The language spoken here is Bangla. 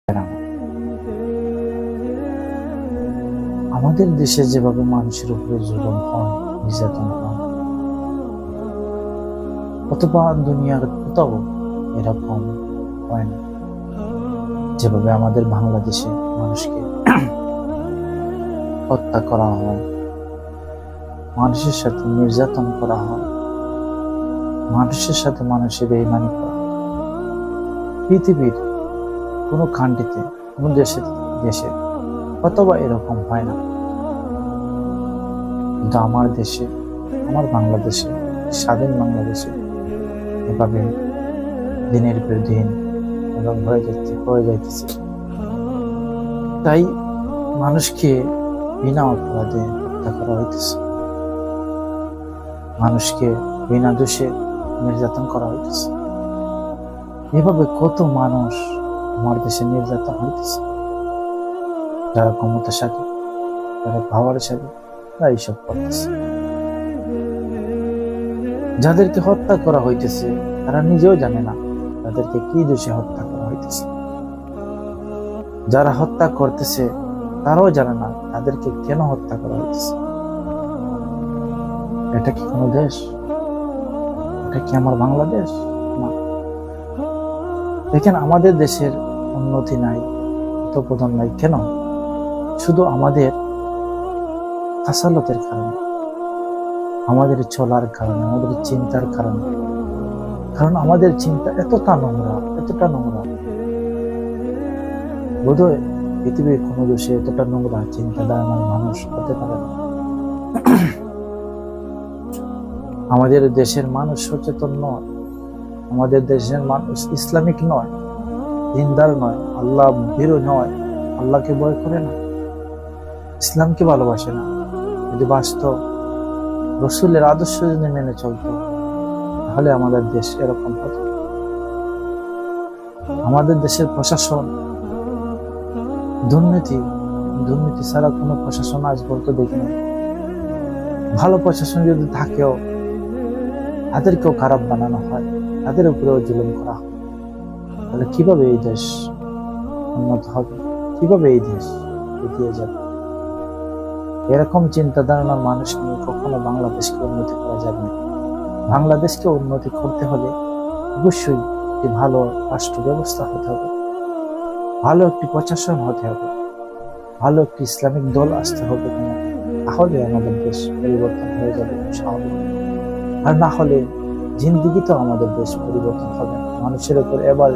না। আমাদের দেশে যেভাবে মানুষের উপরে জুলুম হয়, নির্যাতন হয়, অথবা দুনিয়ার কোথাও এরকম হয় না। যেভাবে আমাদের বাংলাদেশে মানুষকে হত্যা করা হয়, মানুষের সাথে নির্যাতন করা হয়, মানুষের সাথে মানুষের বেইমানি করা হয়। পৃথিবীর কোনো কান্ট্রিতে, কোনো দেশে অথবা এরকম হয় না, কিন্তু আমার দেশে, আমার বাংলাদেশে, স্বাধীন বাংলাদেশে এভাবে দিনের পর দিন এবং হয়ে যাইতেছে। তাই মানুষকে বিনা অপরাধে হত্যা করা হইতেছে, মানুষকে বিনা দোষে নির্যাতন করা হইতেছে। এভাবে কত মানুষ আমার দেশে নির্যাতন হইতেছে, যারা ক্ষমতাশালী, যারা পাওয়ারশালী, তারা এইসব করতেছে। যাদেরকে হত্যা করা হইতেছে তারা নিজেও জানে না তাদেরকে কি দোষে হত্যা করা হইতেছে। যারা হত্যা করতেছে তারাও জানে না তাদেরকে কেন হত্যা করা হইতেছে। এটা কি কোনো দেশ? এটা কি আমার বাংলাদেশ? না। দেখেন, আমাদের দেশের উন্নতি নাই, অধঃপতন নাই কেন? শুধু আমাদের আসালতের কারণে, আমাদের চলার কারণে, আমাদের চিন্তার কারণে। কারণ আমাদের চিন্তা এতটা নোংরা, এতটা নোংরা, বোধহয় পৃথিবীর কোনো দেশে এতটা নোংরা চিন্তাধারার মানুষ হতে পারে না। আমাদের দেশের মানুষ সচেতন নয়, আমাদের দেশের মানুষ ইসলামিক নয়, দিনদার নয়, আল্লাহ ভীরু নয়, আল্লাহকে ভয় করে না, ইসলামকে ভালোবাসে না। যদি বাস্তব রসুলের আদর্শ যদি মেনে চলতো তাহলে আমাদের দেশ এরকম হতো। আমাদের দেশের প্রশাসন দুর্নীতি ছাড়া কোনো প্রশাসন আজ বলতে দেখি না। ভালো প্রশাসন যদি থাকেও তাদেরকেও খারাপ বানানো হয়, তাদের উপরেও জুলুম করা হয়। তাহলে কিভাবে এই দেশ উন্নত হবে? কিভাবে এই দেশ এগিয়ে যাবে? এরকম চিন্তাধারণার মানুষ নিয়ে কখনো বাংলাদেশকে উন্নতি করা যাবে না। বাংলাদেশকে উন্নতি করতে হলে অবশ্যই একটি ভালো রাষ্ট্র ব্যবস্থা হতে হবে, ভালো একটি প্রশাসন হতে হবে, ভালো একটি ইসলামিক দল আসতে হবে। তাহলে আমাদের দেশ পরিবর্তন হয়ে যাবে স্বাভাবিক। আর না হলে জিন্দিগিতেও আমাদের দেশ পরিবর্তন হবে না। মানুষের উপর এবার